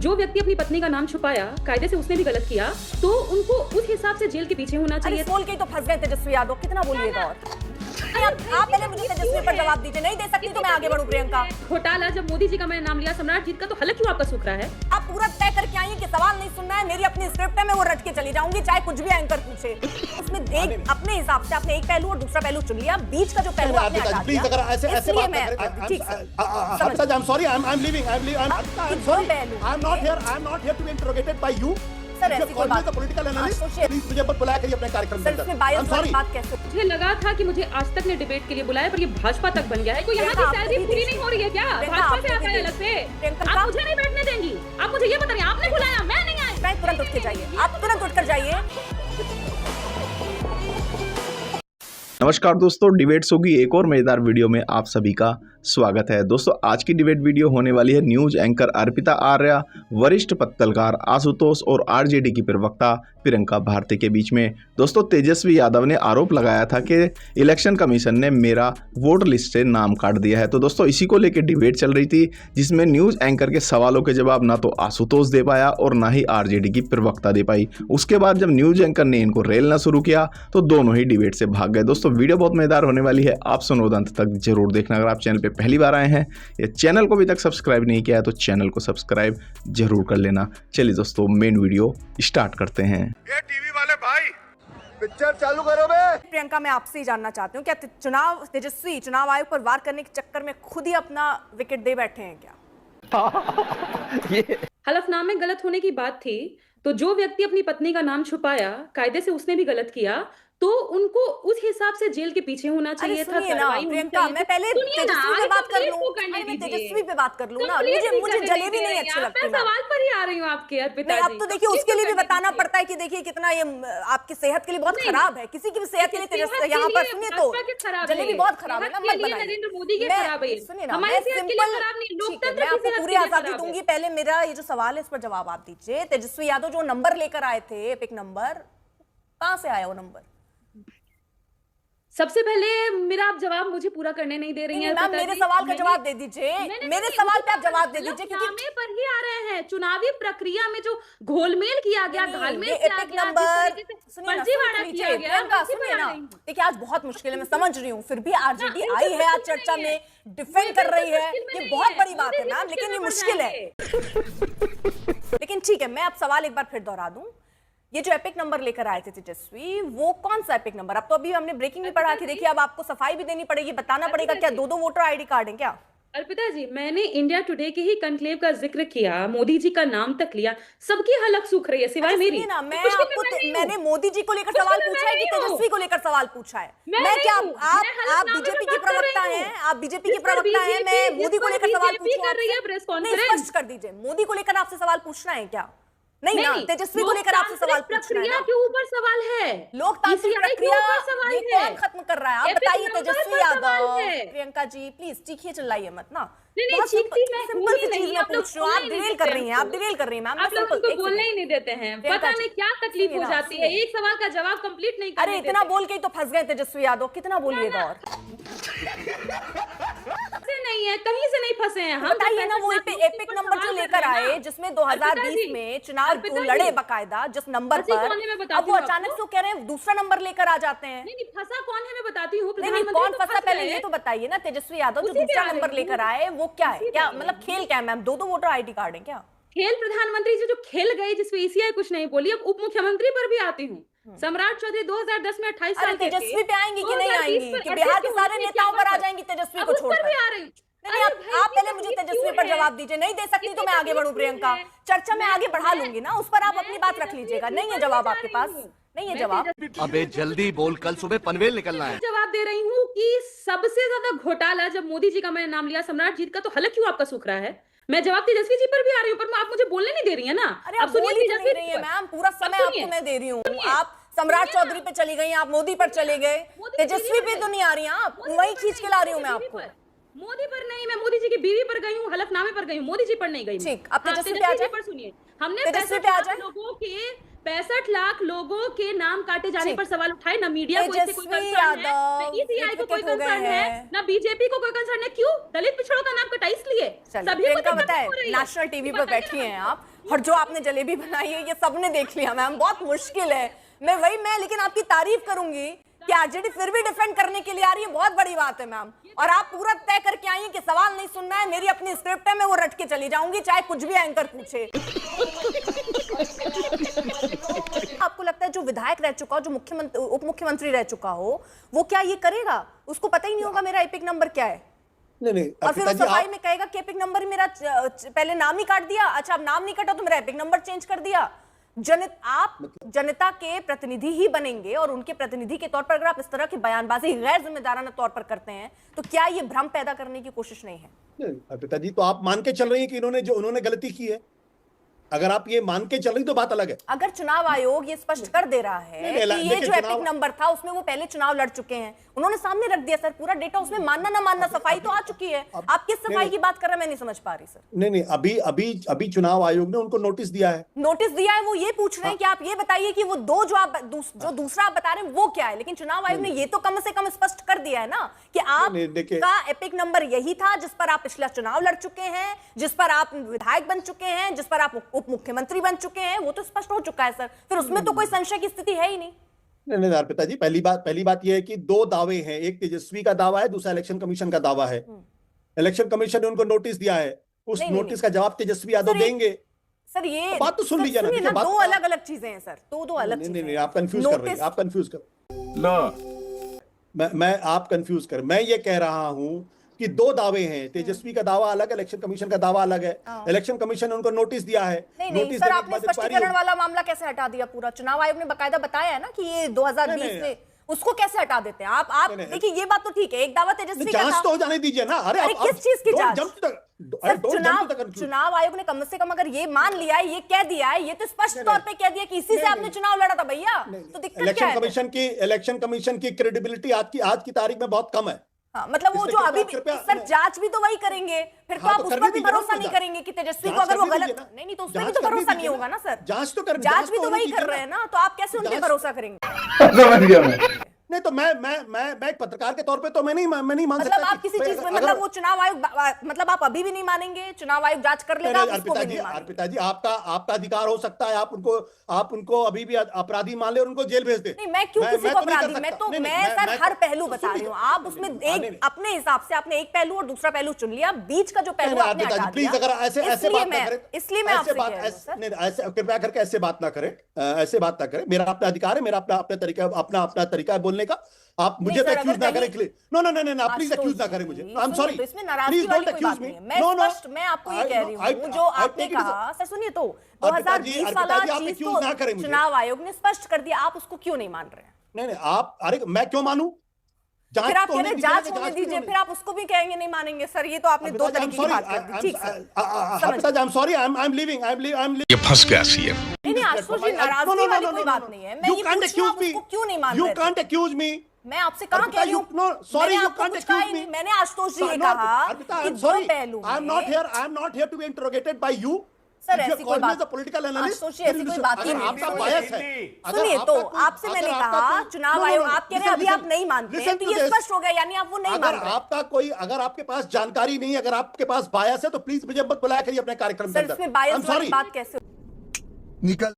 जो व्यक्ति अपनी पत्नी का नाम छुपाया, कायदे से उसने भी गलत किया, तो उनको उस हिसाब से जेल के पीछे होना चाहिए। बोल के तो फंस गए तेजस्वी यादव, कितना बोलिएगा और आप पहले मुझे तेजस्वी पर जवाब दीजिए। नहीं दे सकती तो मैं आगे बढ़ूं। प्रियंका, घोटाला जब मोदी जी का मैंने नाम लिया, सम्राट जीत का, तो हलक क्यों आपका सूख रहा है? आप पूरा तय करके आई हैं कि सवाल नहीं सुनना है। मेरी अपनी स्क्रिप्ट है, मैं वो रट के चली जाऊंगी, चाहे कुछ भी एंकर पूछे। उसमें एक अपने हिसाब से आपने एक पहलू और दूसरा पहलू चुन लिया, बीच का जो पहलू आपने हटा दिया। प्लीज, अगर ऐसे बात करें, ठीक है, I am sorry, I am leaving, I am sorry, I am not here to be interrogated by you. Sir, ऐसी कोई बात पॉलिटिकल एनालिस्ट, प्लीज मुझे बुलाया करिए अपने कार्यक्रम में। बात कैसे? मुझे लगा था कि मुझे आज तक ने डिबेट के लिए बुलाया, पर ये भाजपा तक बन गया है। कोई यहाँ की सैलरी पूरी नहीं हो रही है क्या? भाजपा से आता है अलग से। आप मुझे नहीं बैठने देंगी। आप मुझे ये बताइए, आपने बुलाया, मैं नहीं आई। मैं तुरंत उठ के जाइए, आप तुरंत उठकर जाइए। नमस्कार दोस्तों, डिबेट्स होगी एक और मजेदार वीडियो में आप सभी का स्वागत है। दोस्तों, आज की डिबेट वीडियो होने वाली है न्यूज एंकर अर्पिता आर्या, वरिष्ठ पत्रकार आशुतोष और आरजेडी की प्रवक्ता प्रियंका भारती के बीच में। दोस्तों, तेजस्वी यादव ने आरोप लगाया था कि इलेक्शन कमीशन ने मेरा वोट लिस्ट से नाम काट दिया है। तो दोस्तों, इसी को लेकर डिबेट चल रही थी, जिसमें न्यूज एंकर के सवालों के जवाब ना तो आशुतोष दे पाया और ना ही आरजेडी की प्रवक्ता दे पाई। उसके बाद जब न्यूज एंकर ने इनको रेलना शुरू किया तो दोनों ही डिबेट से भाग गए। दोस्तों, वीडियो बहुत मजेदार होने वाली है, आप सुनो अंत तक जरूर देखना। अगर आप चैनल पे पहली बार आए हैं या चैनल को अभी तक सब्सक्राइब नहीं किया है तो चैनल को सब्सक्राइब जरूर कर लेना। चलिए दोस्तों, मेन वीडियो स्टार्ट करते हैं। ये टीवी वाले भाई, पिक्चर चालू करो बे। प्रियंका, मैं आपसे ही जानना चाहती हूँ, क्या तेजस्वी चुनाव आयोग पर वार करने के चक्कर में खुद ही अपना विकेट दे बैठे हैं क्या? हलफनामे गलत होने की बात थी, तो जो व्यक्ति अपनी पत्नी का नाम छुपाया, कायदे से उसने भी गलत किया, तो उनको उस हिसाब से जेल के पीछे होना चाहिए था। प्रियंका, मैं पहले तेजस्वी पे बात कर लूं। मैं तेजस्वी पे बात कर लूं ना, मुझे जलेबी नहीं अच्छी लगती। मैं सवाल पर ही आ रही हूं आपके अर्पिता जी। अब तो देखिए, उसके लिए भी बताना पड़ता है कि देखिए कितना ये आपकी सेहत के लिए बहुत खराब है। किसी की भी सेहत के लिए तेजस्वी यहाँ पर सुनिए तो जलेबी बहुत खराब है ना, मत बनाइए। नरेंद्र मोदी के खराब है, सुनिए ना, मैं सिंपल, मैं आपको पूरी आजादी दूंगी। पहले मेरा ये जो सवाल है इस पर जवाब आप दीजिए। तेजस्वी यादव जो नंबर लेकर आए थे, एपिक नंबर, कहां से आया वो नंबर? सबसे पहले मेरा आप जवाब मुझे पूरा करने नहीं दे रही हैं। मैम, मेरे सवाल का जवाब दे दीजिए। मेरे सवाल पे आप जवाब दे दीजिए, क्योंकि पर ही आ रहे हैं चुनावी प्रक्रिया में जो घोलमेल किया गया, घालमेल किया गया, फर्जीवाड़ा किया गया। सुनिए ना, देखिए आज बहुत मुश्किल है, मैं समझ रही हूँ, फिर भी आरजेडी आई है आज चर्चा में, डिफेंड कर रही है। ये बहुत बड़ी बात है मैम, लेकिन ये मुश्किल है। लेकिन ठीक है, मैं अब सवाल एक बार फिर दोहरा दूं। ये जो एपिक नंबर लेकर आए थे तेजस्वी, वो कौन सा एपिक नंबर? अब तो अभी हमने ब्रेकिंग भी पढ़ा कि देखिए अब आपको सफाई भी देनी पड़ेगी, बताना पड़ेगा क्या दो वोटर आईडी कार्ड है क्या? अर्पिता जी, मैंने इंडिया टुडे के ही कॉन्क्लेव का जिक्र किया, मोदी जी का नाम तक लिया, सबकी हलक सूख रही है सिवाय मेरी। ना, मैंने मोदी जी को लेकर सवाल पूछा है कि तेजस्वी को लेकर सवाल पूछा है? मैं क्या, आप बीजेपी की प्रवक्ता हैं, आप बीजेपी की प्रवक्ता हैं, मैं मोदी को लेकर सवाल पूछूं? स्पष्ट कर दीजिए, मोदी को लेकर आपसे सवाल पूछना है क्या? नहीं ना, तेजस्वी को लेकर आपसे सवाल पूछना है ना। के ऊपर सवाल है, लोकतांत्रिक प्रक्रिया ये कौन खत्म कर रहा है? आप बताइए तेजस्वी यादव। प्रियंका जी प्लीज चीखिए, चिल्लाइए मत ना। नहीं, चीखती मैं सिंपल सी चीज मैं पूछ रही हूँ, आप डिरेल कर रही हैं, आप डिरेल कर रही हैं मैम। आप लोग उनको बोलने ही नहीं देते हैं, पता नहीं क्या तकलीफ हो जाती है, एक सवाल का जवाब कंप्लीट नहीं करने देते। अरे इतना बोल के ही तो फंस गए तेजस्वी यादव, कितना बोलिएगा और नहीं है, कहीं से नहीं फंसे हैं हम। बताइए ना, वो एपिक नंबर जो लेकर आए जिसमें 2020 में चुनाव लड़े बकायदा, जिस नंबर पर, अब वो अचानक से कह रहे हैं दूसरा नंबर लेकर आ जाते हैं। नहीं, फंसा कौन है मैं बताती हूँ। नहीं, कौन फंसा पहले ये तो बताइए ना। तेजस्वी यादव जो दूसरा नंबर लेकर आए वो क्या है? क्या मतलब खेल क्या है मैम? दो वोटर आईडी कार्ड है क्या? खेल प्रधानमंत्री जी जो खेल गए, जिसमें ईसीआई कुछ नहीं बोली। अब उप मुख्यमंत्री पर भी आती हूँ। सम्राट चौधरी 2010 में 28 साल के थे। तेजस्वी पे आएंगी कि नहीं आएंगी? कि बिहार के सारे नेताओं पर आ जाएंगी तेजस्वी को छोड़कर? आप पहले मुझे तेजस्वी पर जवाब दीजिए। नहीं दे सकती तो मैं आगे बढ़ूं। प्रियंका, चर्चा में आगे बढ़ा लूंगी ना, उस पर आप अपनी बात रख लीजिएगा। नहीं है जवाब आपके पास? नहीं है जवाब? अबे जल्दी बोल, कल सुबह पनवेल निकलना है। जवाब दे रही हूँ कि सबसे ज्यादा घोटाला जब मोदी जी का मैंने नाम लिया, सम्राट जीत का, तो हलक क्यों आपका सूख रहा है? मैं जवाब तेजस्वी जी पर भी आ रही हूँ, पर आप मुझे बोलने नहीं दे रही है ना। अब सुनिए तेजस्वी मैम, पूरा समय आपको मैं दे रही हूँ। आप सम्राट चौधरी पे चली गई, आप मोदी पर चले गए, तेजस्वी पे तो नहीं आ रही, आप वही खींच के ला रही हूँ मैं आपको। मोदी पर नहीं, मैं मोदी जी की बीवी पर गई हूँ, हलफनामे पर गई हूँ, मोदी जी पर नहीं गई। ठीक, अब तेजस्वी पे आ जाए। सुनिए, हमने 65 लाख लोगों के नाम काटे जाने पर सवाल उठाए। ना मीडिया को इससे कोई कंसर्न है, ना ईसीआई को कोई कंसर्न है, ना बीजेपी को कोई कंसर्न है। क्यों? दलित पिछड़ों का नाम कटा इसलिए। सभी को बताए, नेशनल टीवी पर बैठी हैं आप, और जो आपने जलेबी बनाई है ये सबने देख लिया मैम, बहुत मुश्किल है। मैं लेकिन आपकी तारीफ करूंगी कि आरजेडी फिर भी डिफेंड करने के लिए आ रही है, बहुत बड़ी बात है मैम। और आप पूरा तय करके आई हैं कि सवाल नहीं सुनना है, मेरी अपनी स्क्रिप्ट है, मैं वो रट के चली जाऊंगी चाहे कुछ भी एंकर पूछे। आपको लगता है जो विधायक रह चुका हो, जो मुख्यमंत्री उप मुख्यमंत्री रह चुका हो, वो क्या ये करेगा? उसको पता ही नहीं होगा मेरा एपिक नंबर क्या है। नहीं और फिर सफाई में कहेगा कि एपिक नंबर ही मेरा पहले नाम ही काट दिया, अच्छा अब नाम नहीं काटा तो मेरा एपिक नंबर चेंज कर दिया। आप जनता के प्रतिनिधि ही बनेंगे और उनके प्रतिनिधि के तौर पर अगर आप इस तरह की बयानबाजी गैर जिम्मेदाराना तौर पर करते हैं तो क्या ये भ्रम पैदा करने की कोशिश नहीं है? अर्पिता जी, तो आप मान के चल रही हैं कि उन्होंने गलती की है? अगर आप ये मान के चल रही तो बात अलग है। अगर चुनाव आयोग ये स्पष्ट कर दे रहा है कि ये जो एपिक नंबर था उसमें वो पहले चुनाव लड़ चुके हैं, उन्होंने सामने रख दिया सर पूरा डेटा, उसमें मानना ना मानना सफाई तो आ चुकी है। आप किस सफाई की बात कर रहे हैं मैं नहीं समझ पा रही सर। नहीं, अभी चुनाव आयोग ने उनको नोटिस दिया है। नोटिस दिया है, वो ये पूछ रहे हैं कि आप ये बताइए कि वो दो जो दूसरा आप बता रहे हैं वो क्या है। लेकिन चुनाव आयोग ने ये तो कम से कम स्पष्ट कर दिया है ना कि आपका एपिक नंबर यही था जिस पर आप पिछला चुनाव लड़ चुके हैं, जिस पर आप विधायक बन चुके हैं, जिस पर आप उप मुख्यमंत्री बन चुके हैं, वो तो स्पष्ट हो चुका है सर। फिर उसमें तो कोई संशय की स्थिति है ही नहीं। नहीं अर्पिता जी, पहली बात यह है कि दो दावे हैं, एक तेजस्वी का दावा है, दूसरा इलेक्शन कमीशन का दावा है। इलेक्शन कमीशन ने उनको नोटिस दिया है, उस नोटिस का जवाब तेजस्वी यादव देंगे। सर ये बात तो सुन लीजिए ना, दो अलग अलग चीजें हैं सर, दो अलग चीजें। नहीं, आप कंफ्यूज कर रही हैं, आप कंफ्यूज कर मैं आप कंफ्यूज कर। मैं ये कह रहा हूं कि दो दावे हैं, तेजस्वी का दावा अलग है, इलेक्शन कमीशन का दावा अलग है। इलेक्शन कमीशन ने उनको नोटिस दिया है। नहीं सर, आपने स्पष्टीकरण वाला मामला कैसे हटा दिया? पूरा चुनाव आयोग ने बकायदा बताया है ना कि ये 2020 में, उसको कैसे हटा देते हैं आप? देखिए ये बात तो ठीक है, एक दावा तेजस्वी का जांच तो हो जाने दीजिए ना। अरे किस चीज की जांच? चुनाव आयोग ने कम से कम अगर ये मान लिया है, ये कह दिया है, ये तो स्पष्ट तौर पे कह दिया कि इसी से आपने चुनाव लड़ा था भैया, तो दिक्कत क्या है? इलेक्शन कमीशन की क्रेडिबिलिटी आज की तारीख में बहुत कम है। हाँ, मतलब वो जो अभी सर जांच भी तो वही करेंगे, फिर तो आप उस पर भी भरोसा नहीं करेंगे कि तेजस्वी को अगर वो गलत नहीं तो उस पर भी तो भरोसा नहीं होगा ना सर। जांच भी तो वही कर रहे हैं ना, तो आप कैसे उन पर भरोसा करेंगे? समझ गया मैं। नहीं तो मैं एक पत्रकार के तौर पे तो मैं नहीं मान सकता। मतलब आप किसी चीज में, मतलब वो चुनाव आयोग, मतलब आप अभी भी नहीं मानेंगे? चुनाव आयोग जांच कर लेगा, अर्पिता जी आपका अधिकार हो सकता है, आप उनको अभी भी अपराधी मान ले और उनको जेल भेज दे। नहीं, मैं क्यों किसी को अपराधी? मैं सर हर पहलू बता रही हूँ। आप उसमें एक अपने हिसाब से आपने एक पहलू और दूसरा पहलू चुन लिया, बीच का जो पहलू आपने हटा दिया। प्लीज अगर ऐसे बात ना करें, इसलिए मैं आपसे कह रही हूं सर, ऐसे कृपया करके ऐसे बात ना करें। मेरा अपना अधिकार है, मेरा अपना तरीका है बोलने का। आप मुझे तो एक्यूज ना करें। नो प्लीज एक्यूज ना करें मुझे। I am sorry, please don't accuse me. मैं आपको ये कह रही हूँ जो आपने कहा सर, सुनिए तो 2020 वाला चीज तो चुनाव आयोग ने स्पष्ट कर दिया, आप उसको क्यों नहीं मान रहे हैं? नहीं आप, अरे मैं क्यों मानूं? फिर आप कह रहे जांच होने दीजिए, फिर आप उसको भी कहेंगे नहीं मानेंगे। सर ये तो आपने दो तरीके की बात कर दी। ठीक sir, I am sorry, I M living. ये फंस गया सीएम। नहीं आशुतोष जी, नाराजगी वाली कोई बात नहीं है। मैं ये पूछ रहा हूं उसको क्यों नहीं मान रहे? You can't accuse me. मैं आपसे कहां कह रही हूं? Sorry, you can't accuse me. मैंने आशुतोष जी ये कहा कि दो पहलू। I am not here to be interrogated by you. Sir ऐसी कोई बात, आशुतोष जी ऐसी कोई बात ही नहीं। सुनिए तो आपसे मैंने कहा चुनाव आयोग, आप कह रहे हैं अभी आप नहीं मानते हैं, तो ये स्पष्ट हो गया, यानी आप वो नहीं मान रहे। अगर आपके पास जानकारी नहीं, अगर आपके पास बायस है तो प्लीज मुझे मत बुलाया करिए अपने कार्यक्रम में। सर इसमें बायस वाली बात कैसे? निकल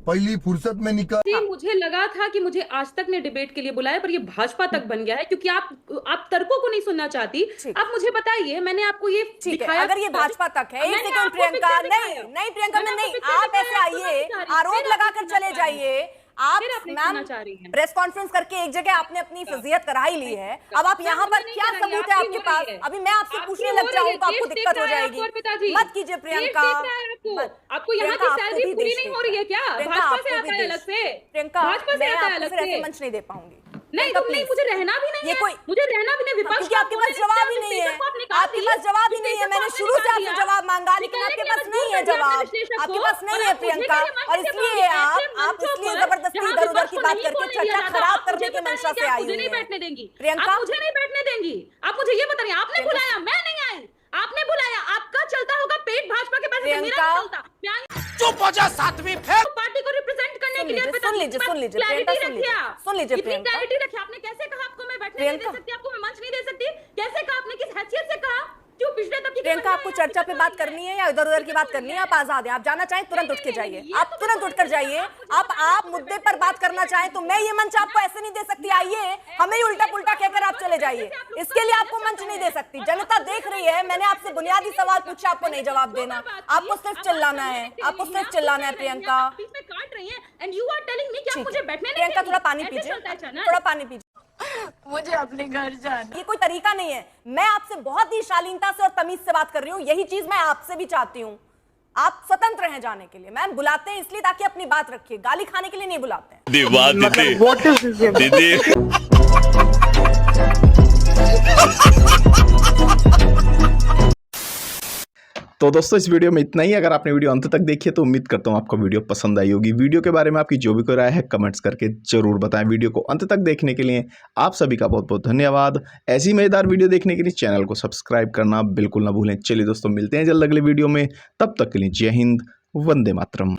पहली फुर्सत में निकल। मुझे लगा था कि मुझे आज तक ने डिबेट के लिए बुलाया, पर ये भाजपा तक बन गया है क्योंकि आप तर्कों को नहीं सुनना चाहती। आप मुझे बताइए, मैंने आपको ये दिखाया। अगर ये भाजपा तक है, एक सेकंड प्रियंका, नहीं प्रियंका में नहीं, आप ऐसे आइए, आरोप लगाकर चले जाइए। आप मैम प्रेस कॉन्फ्रेंस करके एक जगह आपने अपनी फजीयत करा ही ली है, अब आप यहाँ पर क्या सबूत है आपके पास? अभी मैं आपसे पूछने लग जाऊँ तो आपको दिक्कत हो जाएगी। मत कीजिए प्रियंका। आपको यहाँ की सैलरी पूरी नहीं हो रही है क्या? भाजपा से आता है अलग से। प्रियंका, मैं आपको फिर ऐसे मंच नहीं दे पाऊंगी। नहीं तो नहीं, मुझे रहना भी नहीं है, मुझे रहना भी नहीं। विपक्ष क्योंकि आपके पास जवाब ही नहीं है, आपके पास जवाब ही नहीं है। मैंने शुरू से आपसे जवाब मांगा, लेकिन आपके पास नहीं है जवाब, आपके पास नहीं है प्रियंका, और इसलिए आप इसलिए जबरदस्ती इधर उधर की बात करके चर्चा खराब करने के मंशा से आई मुझे नहीं बैठने देंगी प्रियंका, मुझे नहीं बैठने देंगी। आप मुझे ये बता रही हैं, आपने बुलाया, मैं नहीं आई, आपने बुलाया। आपका चलता होगा पेट भाजपा के पैसे, मेरा नहीं चलता। चुप हो जा सातवीं फेर। पार्टी को रिप्रेजेंट करने के लिए सुन लीजिए प्रियंका, सुन लीजिए प्रियंका। क्लैरिटी रखिए। आपने कैसे कहा आपको मैं बैठने नहीं दे सकती, आपको मैं मंच नहीं दे सकती? कैसे कहा आपने, किस हैसियत से कहा? क्यों पिछले तक की प्रियंका, आपको चर्चा पे बात करनी है या इधर उधर की बात करनी है? आप आजाद हैं, आप जाना चाहें तुरंत उठ के जाइए, आप तुरंत उठकर जाइए। आप मुद्दे पर बात करना चाहें तो मैं ये मंच आपको ऐसे नहीं दे सकती, आइए हमें ही उल्टा पुल्टा कहकर आप चले जाइए, इसके लिए आपको मंच नहीं दे सकती। जनता देख रही है, मैंने आपसे बुनियादी सवाल पूछा, आपको नहीं जवाब देना, आपको सिर्फ चिल्लाना है, आपको सिर्फ चिल्लाना है। प्रियंका, प्रियंका थोड़ा पानी पीजिए, थोड़ा पानी पीजिए। मुझे अपने घर जाना। ये कोई तरीका नहीं है। मैं आपसे बहुत ही शालीनता से और तमीज से बात कर रही हूँ, यही चीज मैं आपसे भी चाहती हूँ। आप स्वतंत्र हैं जाने के लिए। मैम बुलाते हैं इसलिए ताकि अपनी बात रखिए, गाली खाने के लिए नहीं बुलाते हैं। दीदी तो दोस्तों इस वीडियो में इतना ही। अगर आपने वीडियो अंत तक देखी है तो उम्मीद करता हूँ आपको वीडियो पसंद आई होगी। वीडियो के बारे में आपकी जो भी कोई राय है कमेंट्स करके जरूर बताएं। वीडियो को अंत तक देखने के लिए आप सभी का बहुत बहुत धन्यवाद। ऐसी मजेदार वीडियो देखने के लिए चैनल को सब्सक्राइब करना बिल्कुल ना भूलें। चलिए दोस्तों, मिलते हैं जल्द अगले वीडियो में, तब तक के लिए जय हिंद, वंदे मातरम।